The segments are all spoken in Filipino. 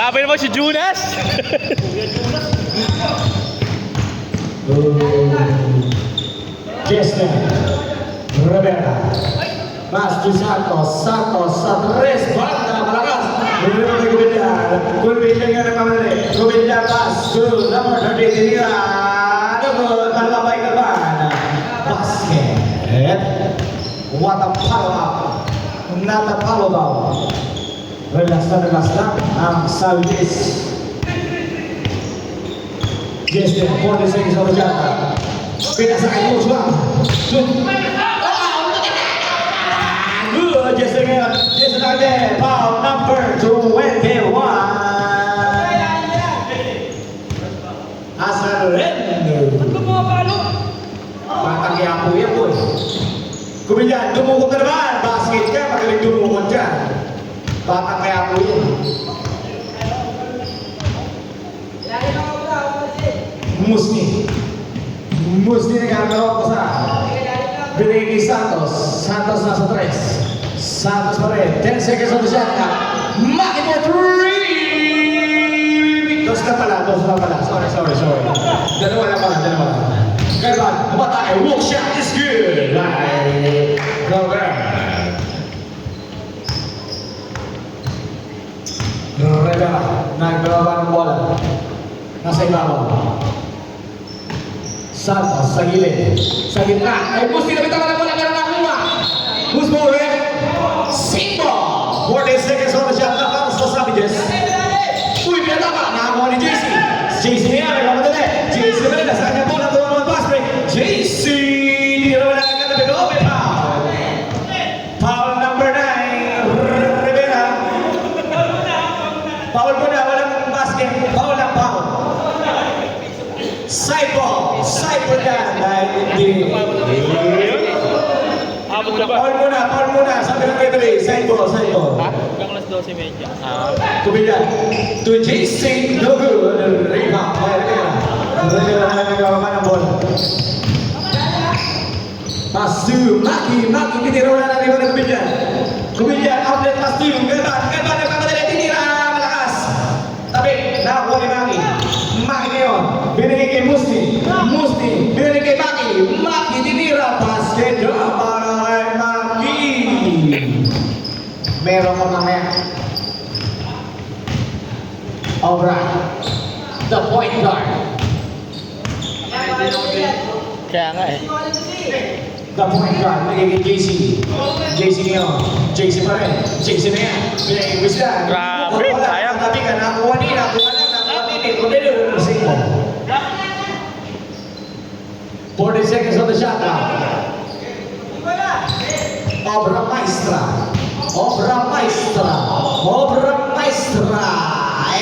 Grabe naman si Jonas. Jester Rivera Mas di Santos sa tres banda malakas Gulbin yang ada kamera Gulbin pas to number 30 Tinira Double Malabay Kalban Basket What a follow up Not a follow down Relax lang ang Salvis Jester 40 seconds of the jata Pinasakay mo siya. Good, Jester ngayon. Jester natin. Foul number 21. Azareno. Batang yapo yan po eh. Kumilyan, dumukot na naman. Basket ka, magaling dumukot dyan. Batang yapo yan. Musni nagkakaroon ko sa binigay Santos nasa 3 Santos pa rin 10 seconds on the shot Maki mo 3 Dos na pala sorry dalawa lang Kalban umatake walk shot is good go there Rivera nagbaba ng bola nasa ibabaw Santos sa gilid. Sa gitna. Ay, Bus, tinabit ang bola pero nakuha. Bus mo ulit. Simbo. 40 seconds on the shot na para sa Savages. Uy, pinatama. Nakakuha ni JC. JC niya. May kamadali. JC naman. Nasa kanya bola. Tuwa naman pass break. JC. Hindi naman nakakatabi ko. May foul. Foul number 9. Rivera. Foul po na. Walang basket. Foul lang foul. Side ball na dahil hindi. Paul muna, sabi ng referee, side ball. Hanggang alas 12:30. Kubilan, to JC, no good, rebound, Rivera na nagawa ng bola. Pass to Maki, tinira na rin ng Kubilan, outlet pass to Galban, nagpapadali, tinira, malakas. Tabi, nakakuha ni Maki ngayon, binigay kay Musni, binigay kay Maki, tinira, basket, para kay Maki. Meron ka mamaya. Obra, the point guard. Kaya nga eh. The point guard, binigay kay JC ngayon, JC pa rin, JC na yan, binigay kay Wisdan. Grabe, sayang. Tabi ka, nakuha nila, single. 40 seconds on the shot clock. Obra Maestra.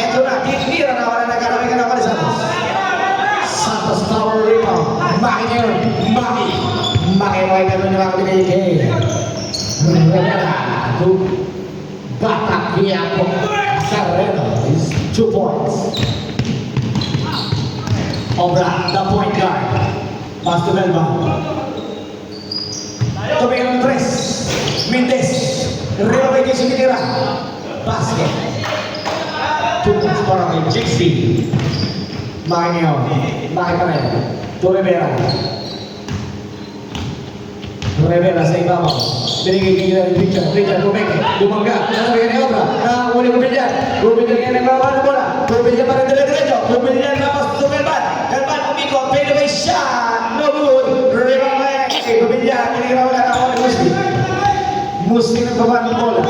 Ito na, tinira na wala nagkarami ka na pala Santos power rebound. Maki ngayon. Maki na mga binigay. Rivera. Batak Yapo. Azareno is 2 points. Obra, the point guard. Pass to Belban. Tumingin ng 3. Mendez. Rio kay JC tinira. Basket. 2 points para kay JC. Maki ngayon. Maki pa rin. To Rivera. Rivera sa ibabaw. Binigay kay Richard Gumeke. Bumangga. Nalagay ni Obra. Nakakuli Gumilyan. Gumilyan ng bawah ng bola. Gumilyan pa rin dire-diretso. Gumilyan tapos to Galban. Galban umikot. Pwede may shot. No good. Rivera. Gumilyan. Tinira wala na ako ni Musni ng baba ng bola.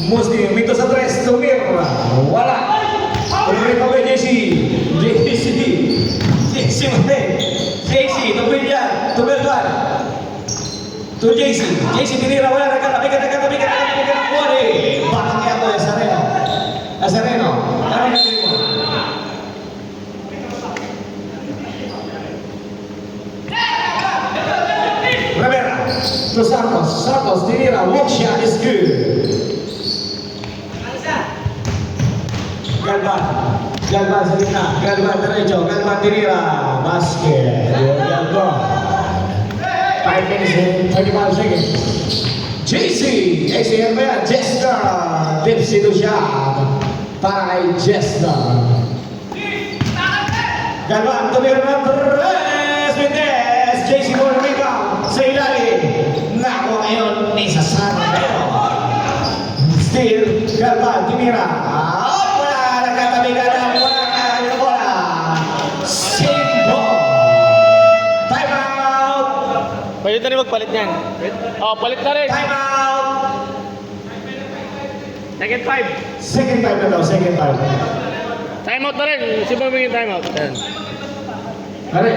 Musni. Mito sa 3. Tumira. Wala. Rivera kay JC. JC. Tumilyan. Tumirgan. To JC tinira wala nagkatabi ka nakuha eh. Batang niya ako, Azareno. Ano yung nagawin mo? Rivera. To Santos tinira, walk shot is good. Galban sa gitna, Galban diretso, Galban tinira, basket. Galban. 5 minutes and 35 seconds. JC, ACM ba yan? Jester, Dipsy to shot. para kay Jesta. Galvan, tumira ng 3 Mendez. JC Moore rebound sa ilalim. Nako ngayon ni Sasarero. Still, Galvan, tumira. Wala, nagkatabi ka na. Wala ka na bola. Simbo. Time out. Pwede na rin magpalit niyan. Oh, palit na rin. Time out. Second 5. Second time na daw, second time. Time out na rin. Sino ba yung time out? Yan. Pare.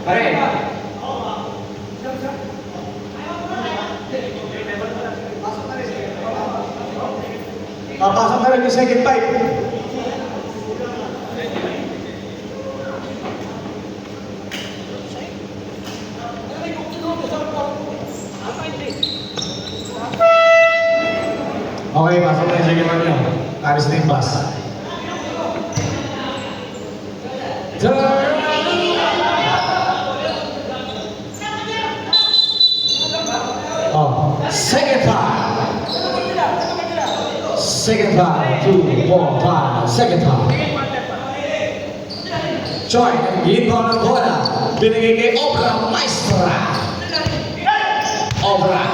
Pare. Papasok na rin yung second pipe. Okay, pasok na yung second pipe nyo. Aris na yung bus. Oh, second time. Second time. 2, 4, 5. Second time. Joy, inbound ng bola. Binigay kay Obra Maestra. Obra.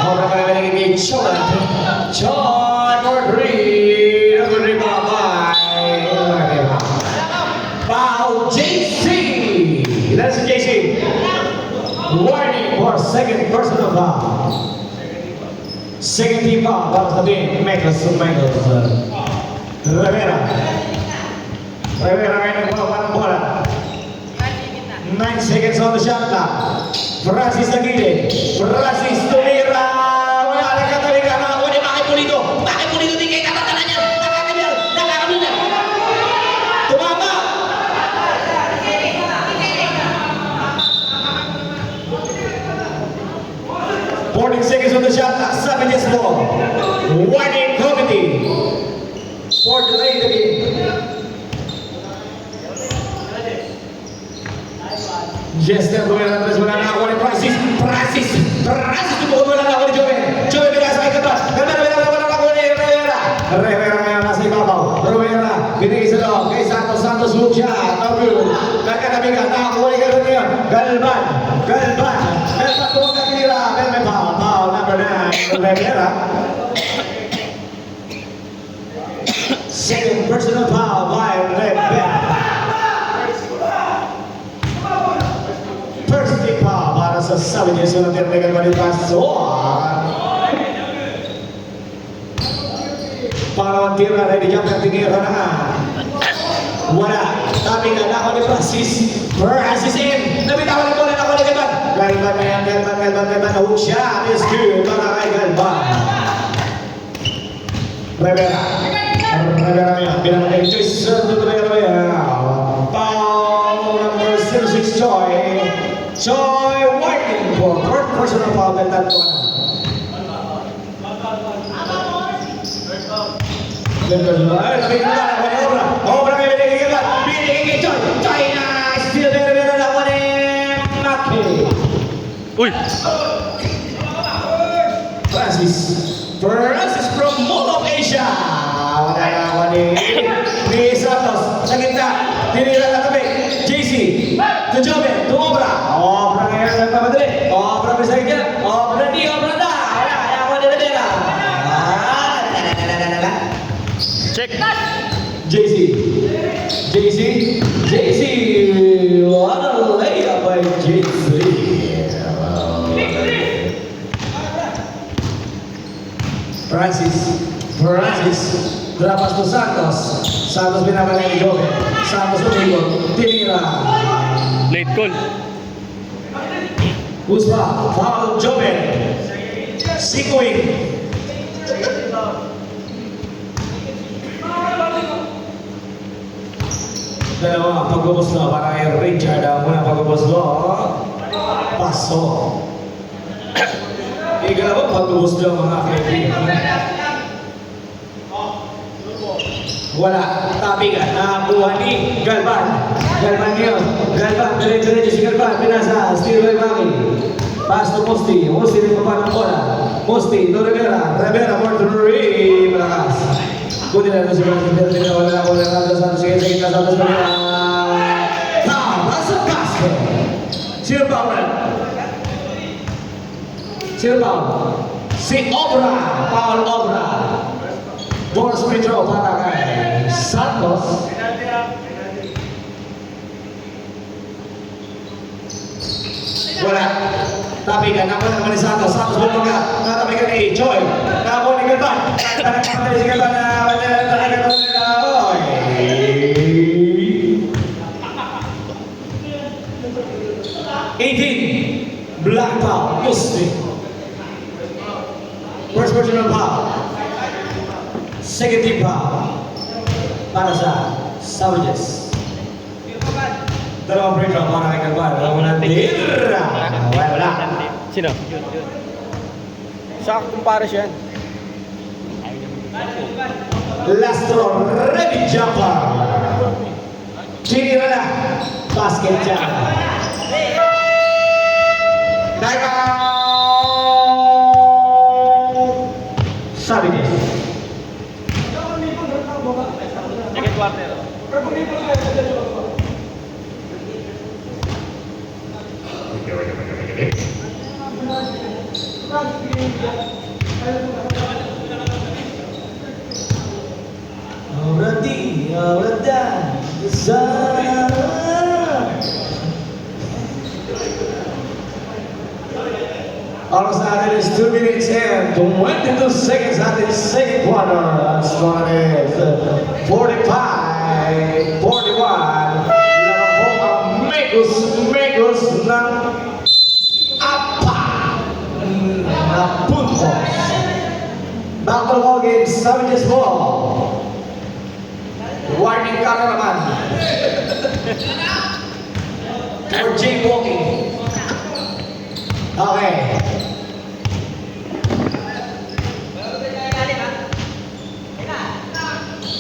Obra pa rin binigay kay Joy. Joy for 3. Ang rebound by Foul JC. That's JC. Warning for second personal foul. Second team foul para sa team Michaels. Rivera. Rivera ngayon nagpawa ng bola. 9 seconds on the shot clock. Francis sa gilid. Francis tumira. Wala na kataliga. Nakakuha ni Maki Pulido. Maki Pulido din kay katatala niya. Nakakamil na. Tumama. Fourteen seconds on the shot clock. 7 yes ball. Warning committee. For delay the game. Jester tumira ng 3. Wala na ako ni Francis. Francis tumukod. Wala na ako ni Joven. Joven binasa kay Katas. Wala na ako ni Rivera. Rivera ngayon nasa ibabaw. Rivera binigay sa loob. Kay Santos. Santos look siya. No good. Nagkatabigan. Nakakuha ni Galvan ngayon. Galvan. Tuwag na tinira. Pero may foul. Foul number 9. Rivera. Second personal foul by Rivera. First team foul para sa Savages. Unang tira ni Galvan yung paso. Pangalawang tira. Ready jump ang tinira na nga. Wala. Tabi ka na ako ni Francis. Francis in. Nabitawan ang bola na ako ni Galvan. Galvan na yan. Galvan. Nahook siya. Is good para kay Galvan. Rivera na yan. Binamang kay Joyce. Rivera. Foul number 06, Joy. Joy Whiting for third personal foul. Daltan ko na. Obra may binigay ka ba? Binigay kay Joy. Joy na! Still Rivera na ako ni Maki. Uy! Francis from Mall of Asia. Wala na ako ni Santos. Sa gitna. Tinira na kami. JC. To Joven. To Obra. Obra ngayon nagpapadali. Obra may sa gitna. Obra na. Wala ako ni Rivera. Check! JC. What a layup by JC. Francis. Drapas to Santos. Santos binabalay ni Joven. Santos umikot. Tinira. Late call. Uspa. Foul Joven. Sikuing. Dalawa pagbubuslo para kay Richard. Ang unang pagbubuslo. Paso. Ikalawa pagbubuslo mga kaibigan. Wala. Tabigan. Nakakuha ni Galvan. Galvan ngayon. Galvan. Diretso si Galvan. Pinasa. Steve Maki. Pass to Musti. Musti rin pa ng bola. Musti. To Rivera. Rivera for 3. Malakas. Kunin na si Francis, pero tinawala na ako ng Santos Santos. Sige, sige, Santos pa rin. Nasa basket. Sino ba ulit? Sino ba? Si Obra. Paul Obra. Bonus free throw para kay Santos. Wala. Tapikan. Ako naman ni Santos. Santos bumaga. Natapikan ni Joy. Nakakuha ni Galban. Nakakuha ni Galban na Black foul, Muslim. First personal foul. Second team foul. Para sa Savages. Dalawang free throw para kay Galban. Dalawang natira. Wala. Sino? Sa kumpares yan. Last throw, ready jumper. Tinira na. Basket jumper. Time out! Savages. Second quarter. Already, Almost now it is 2 minutes and 22 seconds at the second quarter. Score is 45, 41. Megos ng apa na puntos. Back to the ball game, Savages ball. Warning ka na naman. For Jay Walking. Okay.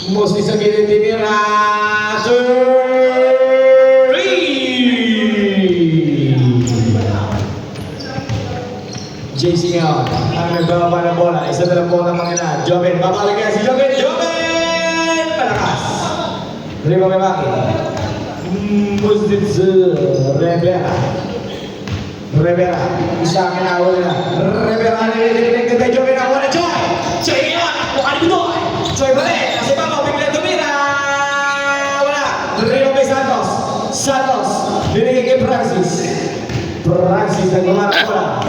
Mostly sa gilid tinira. JC ngayon. Ang nagbababa ng bola. Isa na lang po ng mga Joven. Babalik kaya si Joven. Joven! Malakas. Rima may maki. Muslim sa Rivera. Isa ang kinawala na. Rivera nililig kay Joven. Nawala Joy! Joy ngayon! Mukha ni Budoy! Joy balik! Kasi Papa bigla tumira! Wala! Rima may Santos. Santos. Binigay kay Francis. Francis nagmamara ng bola.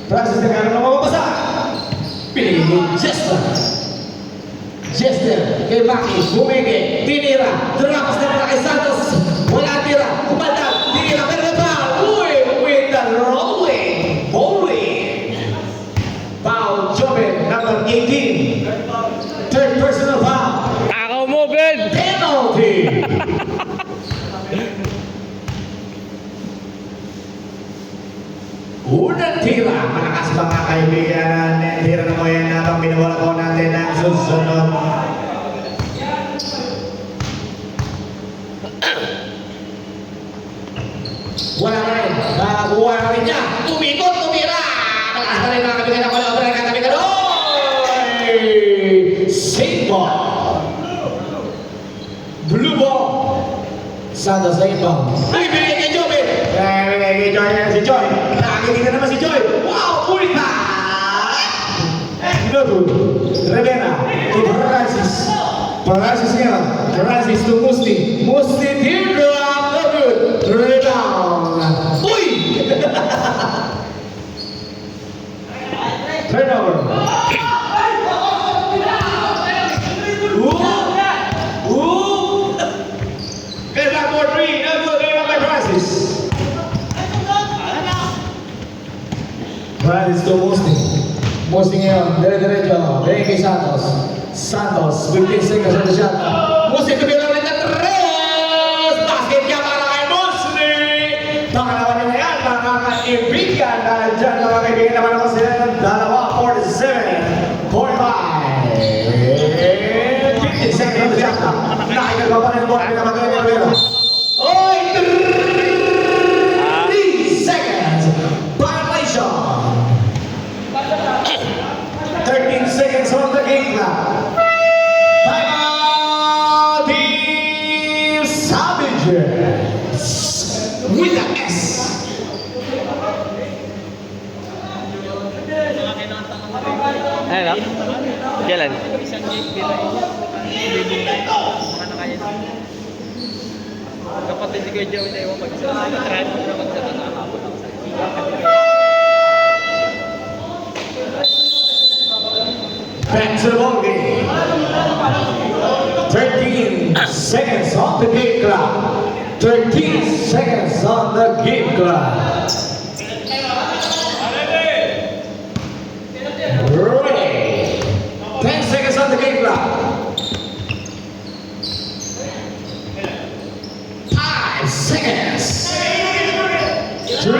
Francis nagkaroon ng mababasa. Binigay kay Jester. Jester kay Maki. Bumigay. Tinira. Drapas na pala kay Santos. Wala tira. Kumanda. Tinira. Pero na ba? Uy! With the rolling. Bowling. Foul. Joven. Number 18. Third personal foul. Takaw mo, Ben! Penalty. Unang tira, malakas mga kaibigan. Tira na mo yan habang binawala po natin ang susunod. Wala na rin. Nakakuha na rin niya. Tumikot, tumira. Malakas na rin mga kaibigan ng wala. Obra, katabigan. Oy! Save ball. Blue ball. Santos na ibang. Ay, binigay kay Joven. Binigay kay Joy. Si Joy. Nakakikita naman si Joy. Wow! Pulita! Nobu. Rivera. To Francis. Francis ngayon. Francis to Musti. Musti teardrop. No good. Rebound. Uy! Turnover. Good luck for 3. No good. Rebound by Francis. Francis to Musti. Musti ngayon. Dire-diretso. Bigay kay Santos. Santos. 15 seconds on the shot. Musti tumira ulit na 3. Basket niya para kay Musti. Pangalawa niya na yan. Mga kaibigan. Dahil dyan mga kaibigan naman ako sila ng dalawa. 47. 45. 15 seconds on the shot. Nakikagawa pa rin mo. Pinamagay niya Rivera. Oy! 3 seconds. Violation. 13 seconds on the game clock. anak? Kailan? Isang gate nila eh. Baka na kaya. Kapatid ni Kuya Joey na iwan pag isa. Try mo naman